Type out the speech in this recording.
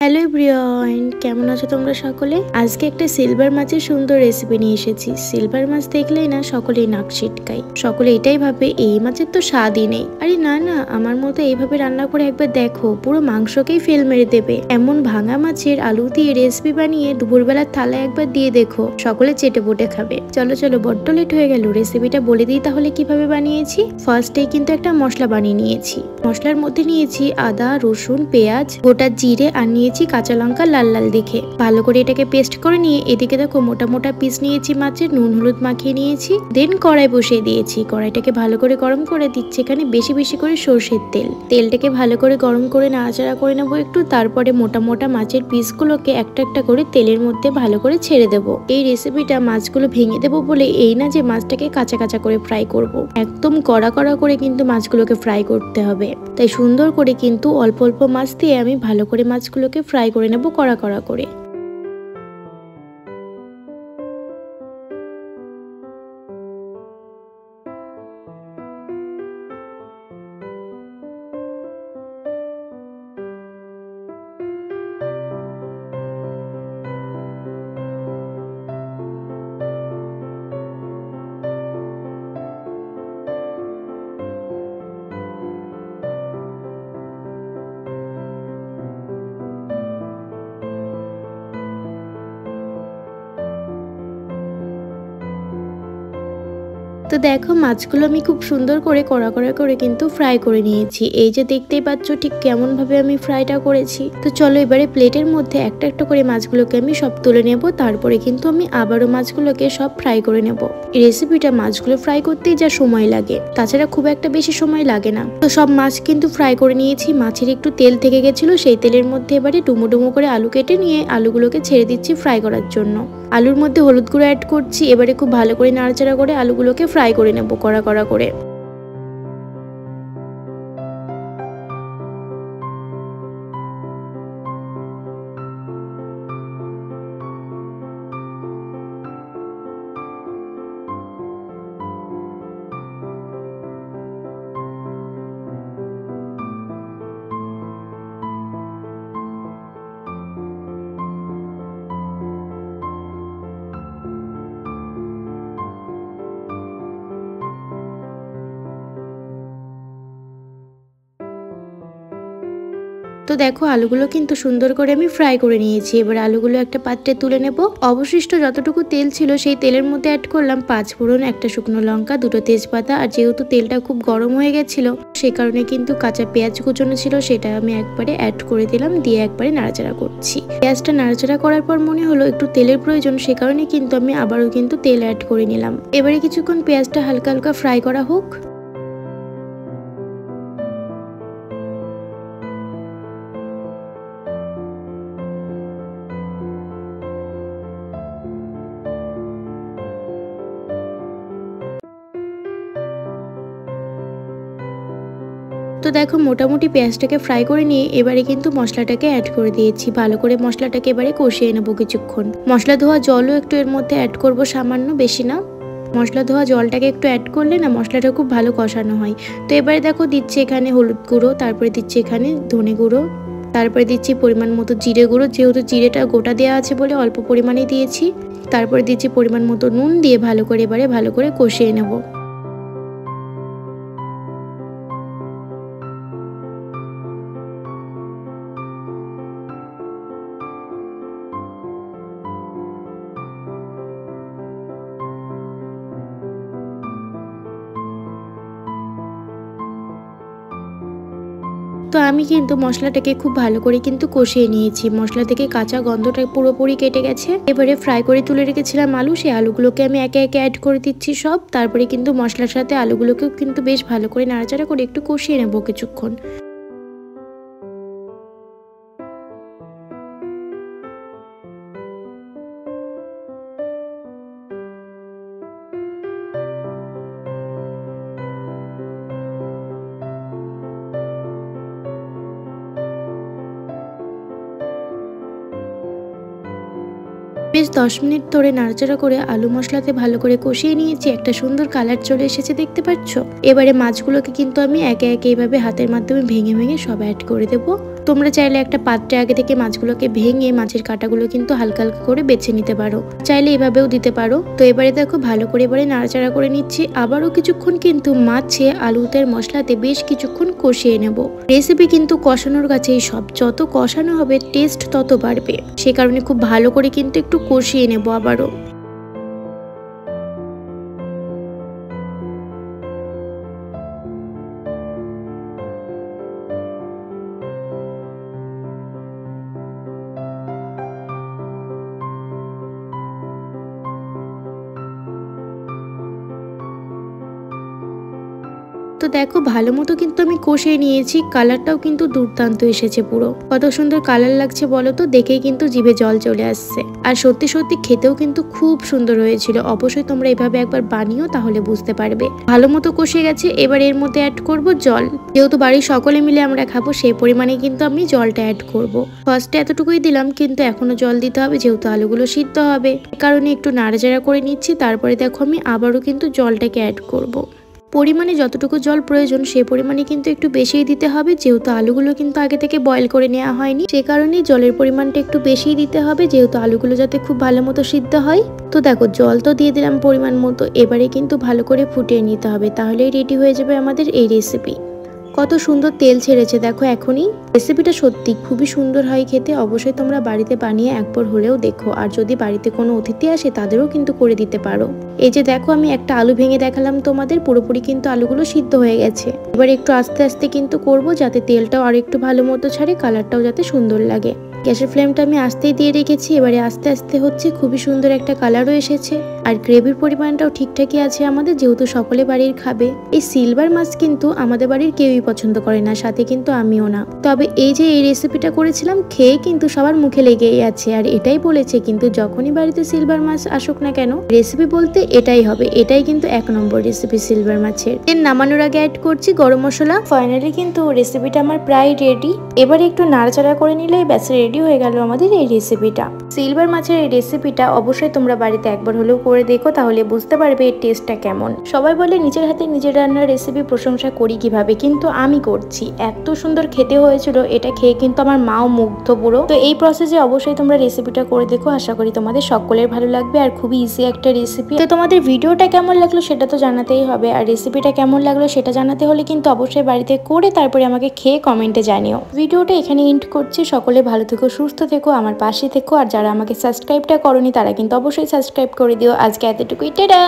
Hello everyone, কেমন আছো তোমরা সকলে? আজকে একটা সিলভার মাছের সুন্দর রেসিপি নিয়ে এসেছি। সিলভার মাছ দেখলেই না সকলেই নাক ছিটকায়। সকলে এটাই ভাবে এই মাছের তো স্বাদই নেই। আরে না না, আমার মতো এইভাবে রান্না করে একবার দেখো, পুরো মাংসকেই ফেল মেরে দেবে। এমন ভাঙা মাছের আলু দিয়ে রেসিপি বানিয়ে দুপুরবেলার থালায় একবার দিয়ে দেখো, সকলে চেটে পুটে খাবে। চলো চলো, বড্ড লেট হয়ে গেল, রেসিপিটা বলে দিই তাহলে কিভাবে বানিয়েছি। ফার্স্টেই কিন্তু একটা মশলা বানিয়ে নিয়েছি। মশলার মধ্যে নিয়েছি আদা, রসুন, পেঁয়াজ, গোটা জিরে আর নিয়েছি কাঁচা লঙ্কা লাল লাল দেখে। ভালো করে এটাকে পেস্ট করে নিয়ে এদিকে দেখো মোটা মোটা পিস নিয়েছি মাছের, নুন হলুদ মাখিয়ে নিয়েছি। দেন কড়াই বসিয়ে দিয়েছি। কড়াইটাকে ভালো করে গরম করে দিচ্ছি এখানে বেশি বেশি করে সর্ষের তেল। তেলটাকে ভালো করে গরম করে নাড়াচাড়া করে নেবো একটু। তারপরে মোটা মোটা মাছের পিসগুলোকে একটা একটা করে তেলের মধ্যে ভালো করে ছেড়ে দেবো। এই রেসিপিটা মাছগুলো ভেঙে দেবো বলে এই না যে মাছটাকে কাঁচা কাঁচা করে ফ্রাই করব। একদম কড়া কড়া করে কিন্তু মাছগুলোকে ফ্রাই করতে হবে। তাই সুন্দর করে কিন্তু অল্প অল্প মাছ দিয়ে আমি ভালো করে মাছগুলোকে ফ্রাই করে নেব কড়া কড়া করে। তো দেখো মাছগুলো আমি খুব সুন্দর করে কড়া কড়া করে কিন্তু ফ্রাই করে নিয়েছি। এই যে দেখতেই পাচ্ছ ঠিক কেমন ভাবে আমি ফ্রাইটা করেছি। তো চলো এবারে প্লেটের মধ্যে একটা একটা করে মাছগুলোকে আমি সব তুলে নেব। তারপরে কিন্তু আমি আবারও মাছগুলোকে সব ফ্রাই করে নেব। এই রেসিপিটা মাছগুলো ফ্রাই করতেই যা সময় লাগে, তাছাড়া খুব একটা বেশি সময় লাগে না। তো সব মাছ কিন্তু ফ্রাই করে নিয়েছি। মাছের একটু তেল থেকে গেছিল, সেই তেলের মধ্যে এবারে ডুমো ডুমো করে আলু কেটে নিয়ে আলুগুলোকে ছেড়ে দিচ্ছি ফ্রাই করার জন্য। আলুর মধ্যে হলুদ গুঁড়ো অ্যাড করছি। এবারে খুব ভালো করে নাড়াচাড়া করে আলুগুলোকে ফ্রাই করে নেব কড়া কড়া করে। তো দেখো আলুগুলো কিন্তু সুন্দর করে আমি ফ্রাই করে নিয়েছি। এবার আলুগুলো একটা পাত্রে তুলে নেব। অবশিষ্ট যতটুকু তেল ছিল সেই তেলের মধ্যে অ্যাড করলাম 5 ফোড়ন, একটা শুকনো লঙ্কা, 2টো তেজপাতা। আর যেহেতু তেলটা খুব গরম হয়ে গেছিল সেই কারণে কিন্তু কাঁচা পেঁয়াজ কুচনো ছিল, সেটা আমি একবারে অ্যাড করে দিলাম, দিয়ে একবারে নাড়াচাড়া করছি। পেঁয়াজটা নাড়াচাড়া করার পর মনে হলো একটু তেলের প্রয়োজন, সে কারণে কিন্তু আমি আবারও কিন্তু তেল অ্যাড করে নিলাম। এবারে কিছুক্ষণ পেঁয়াজটা হালকা হালকা ফ্রাই করা হোক। তো দেখো মোটামুটি পেঁয়াজটাকে ফ্রাই করে নিয়ে এবারে কিন্তু মশলাটাকে অ্যাড করে দিয়েছি। ভালো করে মশলাটাকে এবারে কষিয়ে নেবো কিছুক্ষণ। মশলা ধোয়া জলও একটু এর মধ্যে অ্যাড করব, সামান্য, বেশি না। মশলা ধোয়া জলটাকে একটু অ্যাড করলে না মশলাটা খুব ভালো কষানো হয়। তো এবারে দেখো দিচ্ছি এখানে হলুদ গুঁড়ো, তারপরে দিচ্ছি এখানে ধনে গুঁড়ো, তারপরে দিচ্ছি পরিমাণ মতো জিরে গুঁড়ো। যেহেতু জিরেটা গোটা দেওয়া আছে বলে অল্প পরিমাণে দিয়েছি। তারপরে দিচ্ছি পরিমাণ মতো নুন, দিয়ে ভালো করে এবারে ভালো করে কষিয়ে নেবো। তো আমি কিন্তু মশলাটাকে খুব ভালো করে কিন্তু কষিয়ে নিয়েছি। মশলা থেকে কাঁচা গন্ধটা পুরোপুরি কেটে গেছে। এবারে ফ্রাই করে তুলে রেখেছিলাম আলু, সেই আলুগুলোকে আমি একে একে অ্যাড করে দিচ্ছি সব। তারপরে কিন্তু মশলার সাথে আলুগুলোকেও কিন্তু বেশ ভালো করে নাড়াচাড়া করে একটু কষিয়ে নেবো কিছুক্ষণ। বেশ 10 মিনিট ধরে নাড়াচাড়া করে আলু মশলাতে ভালো করে কষিয়ে নিয়েছি। একটা সুন্দর কালার চলে এসেছে, দেখতে পাচ্ছ। এবারে মাছগুলোকে কিন্তু আমি একে একে এইভাবে হাতের মাধ্যমে ভেঙে ভেঙে সব অ্যাড করে দেবো। তোমরা চাইলে একটা পাত্রে আগে থেকে মাছগুলোকে ভেঙে মাছের কাঁটাগুলো কিন্তু হালকা হালকা করে বেছে নিতে পারো, চাইলে এভাবেও দিতে পারো। তো এবারে দেখো ভালো করে এবারে নাড়াচাড়া করে নিচ্ছি। আবারও কিছুক্ষণ কিন্তু মাছে আলুতের মশলাতে বেশ কিছুক্ষণ কষিয়ে নেব। রেসিপি কিন্তু কষানোর কাছেই সব, যত কষানো হবে টেস্ট তত বাড়বে, সে কারণে খুব ভালো করে কিন্তু একটু কষিয়ে নেব আবারও। তো দেখো ভালো মতো কিন্তু আমি কষিয়ে নিয়েছি, কালারটাও কিন্তু দুর্দান্ত এসেছে, পুরো কত সুন্দর কালার লাগছে বলো তো, দেখেই কিন্তু জিভে জল চলে আসছে। আর সত্যি সত্যি খেতেও কিন্তু খুব সুন্দর হয়েছিল। অবশ্যই তোমরা এভাবে একবার বানিও, তাহলে বুঝতে পারবে। ভালো মতো কষে গেছে, এবার এর মধ্যে অ্যাড করব জল। যেহেতু বাড়ির সকলে মিলে আমরা খাবো সেই পরিমাণে কিন্তু আমি জলটা অ্যাড করব। ফার্স্টে এতটুকুই দিলাম, কিন্তু এখনো জল দিতে হবে যেহেতু আলুগুলো সিদ্ধ হবে, এ কারণে একটু নাড়াচাড়া করে নিচ্ছি। তারপরে দেখো আমি আবারও কিন্তু জলটাকে অ্যাড করব। পরিমাণে যতটুকু জল প্রয়োজন সেই পরিমাণে কিন্তু একটু বেশিই দিতে হবে, যেহেতু আলুগুলো কিন্তু আগে থেকে বয়েল করে নেওয়া হয়নি, সে কারণেই জলের পরিমাণটা একটু বেশিই দিতে হবে, যেহেতু আলুগুলো যাতে খুব ভালো মতো সিদ্ধ হয়। তো দেখো জল তো দিয়ে দিলাম পরিমাণ মতো, এবারে কিন্তু ভালো করে ফুটিয়ে নিতে হবে, তাহলেই রেডি হয়ে যাবে আমাদের এই রেসিপি। কত সুন্দর তেল ছেড়েছে দেখো এখনই। রেসিপিটা সত্যি খুবই সুন্দর হয় খেতে, অবশ্যই তোমরা বাড়িতে বানিয়ে একবার হলেও দেখো। আর যদি বাড়িতে কোনো অতিথি আসে তাদেরও কিন্তু করে দিতে পারো। এই যে দেখো আমি একটা আলু ভেঙে দেখালাম তোমাদের, পুরোপুরি কিন্তু আলুগুলো সিদ্ধ হয়ে গেছে। এবার একটু আস্তে আস্তে কিন্তু করব, যাতে তেলটাও আর একটু ভালো মতো ছাড়ে, কালারটাও যাতে সুন্দর লাগে। গ্যাসের ফ্লেমটা আমি আস্তেই দিয়ে রেখেছি, এবারে আস্তে আস্তে হচ্ছে, খুবই সুন্দর একটা কালারও এসেছে। আর গ্রেভির পরিমাণটাও ঠিকঠাকই আছে আমাদের, যেহেতু সকলে বাড়ির খাবে। এই সিলভার মাছ কিন্তু আমাদের বাড়ির কেউই পছন্দ করে না, সাথে কিন্তু আমিও না। তবে এই যে এই রেসিপিটা করেছিলাম, খেয়ে কিন্তু সবার মুখে লেগেই আছে। আর এটাই বলেছে কিন্তু যখনই বাড়িতে সিলভার মাছ আসুক না কেন, রেসিপি বলতে এটাই হবে, এটাই কিন্তু 1 নম্বর রেসিপি সিলভার মাছের। এর নামানোর আগে অ্যাড করছি গরম মশলা। ফাইনালি কিন্তু রেসিপিটা আমার প্রায় রেডি, এবারে একটু নাড়াচাড়া করে নিলেই ব্যাস রেডি হয়ে গেল আমাদের এই রেসিপিটা। সিলভার মাছের এই রেসিপিটা অবশ্যই তোমরা বাড়িতে একবার হলেও করে দেখো, তাহলে বুঝতে পারবে এর টেস্টটা কেমন। সবাই বলে নিজের হাতে নিজের রান্নার রেসিপি প্রশংসা করি কিভাবে, কিন্তু আমি করছি। এত সুন্দর খেতে হয়েছিল, এটা খেয়ে কিন্তু আমার মাও মুগ্ধ পুরো। তো এই প্রসেসে অবশ্যই তোমরা রেসিপিটা করে দেখো, আশা করি তোমাদের সকলের ভালো লাগবে। আর খুবই ইজি একটা রেসিপি। তো তোমাদের ভিডিওটা কেমন লাগলো সেটা তো জানাতেই হবে, আর রেসিপিটা কেমন লাগলো সেটা জানাতে হলে কিন্তু অবশ্যই বাড়িতে করে তারপরে আমাকে খেয়ে কমেন্টে জানিও। ভিডিওটা এখানে এন্ড করছি, সকলে ভালো থেকো, সুস্থ থেকো, আমার পাশে থেকো। আর যারা আমাকে সাবস্ক্রাইবটা করোনি তারা কিন্তু অবশ্যই সাবস্ক্রাইব করে দিও। আজকে এতটুকুই, টাটা।